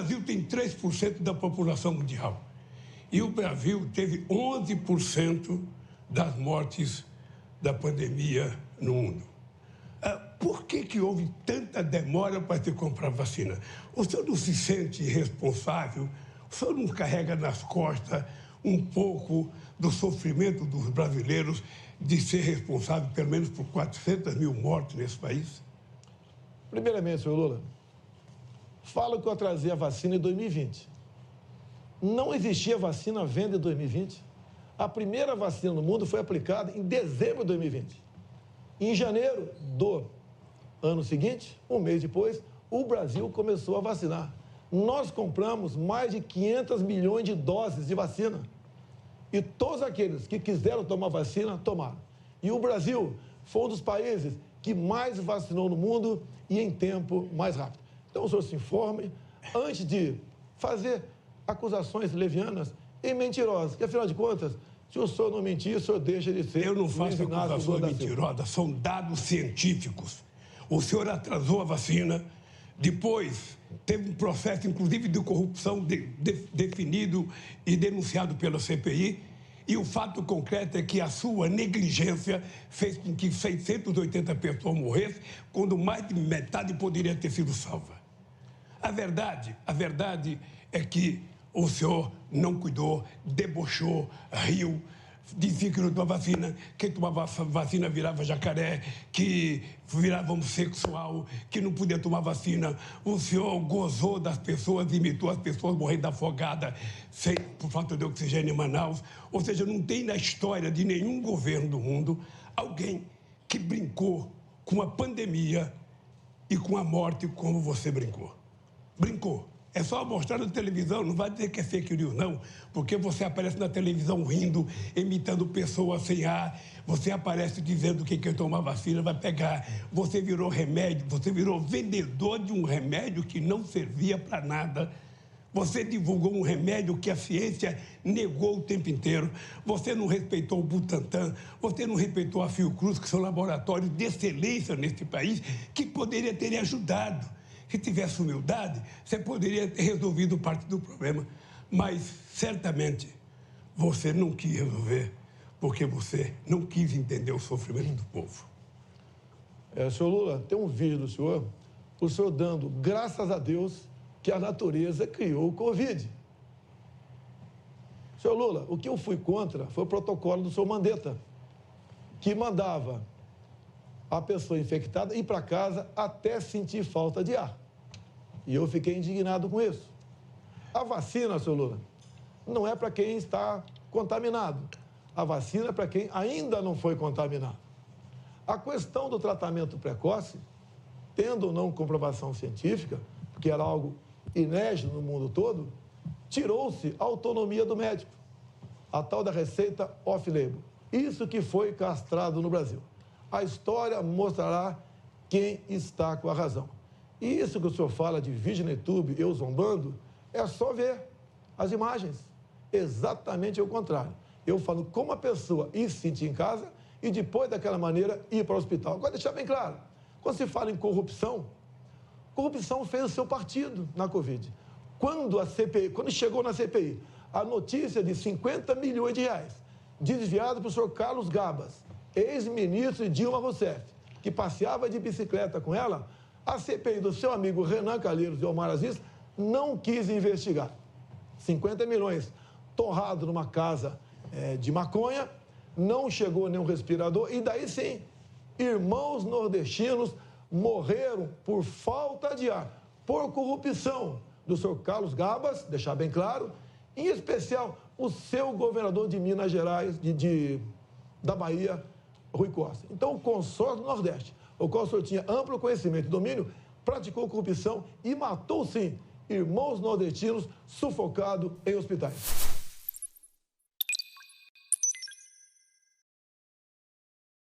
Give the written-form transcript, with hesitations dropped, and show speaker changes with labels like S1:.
S1: Brasil tem 3% da população mundial. E o Brasil teve 11% das mortes da pandemia no mundo. Por que houve tanta demora para se comprar vacina? O senhor não se sente responsável? O senhor não carrega nas costas um pouco do sofrimento dos brasileiros de ser responsável, pelo menos, por 400 mil mortes nesse país?
S2: Primeiramente, senhor Lula, falo que eu atrasei a vacina em 2020. Não existia vacina à venda em 2020. A primeira vacina no mundo foi aplicada em dezembro de 2020. Em janeiro do ano seguinte, um mês depois, o Brasil começou a vacinar. Nós compramos mais de 500 milhões de doses de vacina. E todos aqueles que quiseram tomar vacina, tomaram. E o Brasil foi um dos países que mais vacinou no mundo e em tempo mais rápido. Então, o senhor se informe antes de fazer acusações levianas e mentirosas, que, afinal de contas, se o senhor não mentir, o senhor deixa de ser...
S1: Eu não faço acusações mentirosas, são dados científicos. O senhor atrasou a vacina, depois teve um processo, inclusive, de corrupção definido e denunciado pela CPI, e o fato concreto é que a sua negligência fez com que 680 pessoas morressem, quando mais de metade poderia ter sido salva. A verdade é que o senhor não cuidou, debochou, riu, dizia que não tomava vacina, quem tomava vacina virava jacaré, que virava homossexual, que não podia tomar vacina. O senhor gozou das pessoas, imitou as pessoas morrendo afogada por falta de oxigênio em Manaus. Ou seja, não tem na história de nenhum governo do mundo alguém que brincou com a pandemia e com a morte como você brincou. Brincou. É só mostrar na televisão, não vai dizer que é fake news, não, porque você aparece na televisão rindo, imitando pessoas sem ar, você aparece dizendo que quem tomar vacina vai pegar, você virou remédio, você virou vendedor de um remédio que não servia para nada, você divulgou um remédio que a ciência negou o tempo inteiro, você não respeitou o Butantan, você não respeitou a Fiocruz, que são laboratórios de excelência nesse país, que poderia ter ajudado. Se tivesse humildade, você poderia ter resolvido parte do problema. Mas, certamente, você não quis resolver, porque você não quis entender o sofrimento do povo.
S2: Senhor Lula, tem um vídeo do senhor, o senhor dando graças a Deus que a natureza criou o Covid. Senhor Lula, o que eu fui contra foi o protocolo do senhor Mandetta, que mandava a pessoa infectada ir para casa até sentir falta de ar. E eu fiquei indignado com isso. A vacina, senhor Lula, não é para quem está contaminado. A vacina é para quem ainda não foi contaminado. A questão do tratamento precoce, tendo ou não comprovação científica, porque era algo inédito no mundo todo, tirou-se a autonomia do médico, a tal da receita off-label. Isso que foi castrado no Brasil. A história mostrará quem está com a razão. E isso que o senhor fala de vídeo no YouTube, eu zombando, é só ver as imagens. Exatamente o contrário. Eu falo como a pessoa ir se sentir em casa e depois daquela maneira ir para o hospital. Agora, deixar bem claro, quando se fala em corrupção, corrupção fez o seu partido na Covid. Quando chegou na CPI, a notícia de 50 milhões de reais desviado para o senhor Carlos Gabas, ex-ministro de Dilma Rousseff, que passeava de bicicleta com ela, a CPI do seu amigo Renan Calheiros e Omar Aziz não quis investigar. 50 milhões torrado numa casa de maconha, não chegou nenhum respirador, e daí sim, irmãos nordestinos morreram por falta de ar, por corrupção do senhor Carlos Gabas, deixar bem claro, em especial o seu governador de Minas Gerais, da Bahia, Rui Costa. Então, o consórcio do Nordeste, o qual o senhor tinha amplo conhecimento e domínio, praticou corrupção e matou, sim, irmãos nordestinos sufocados em hospitais.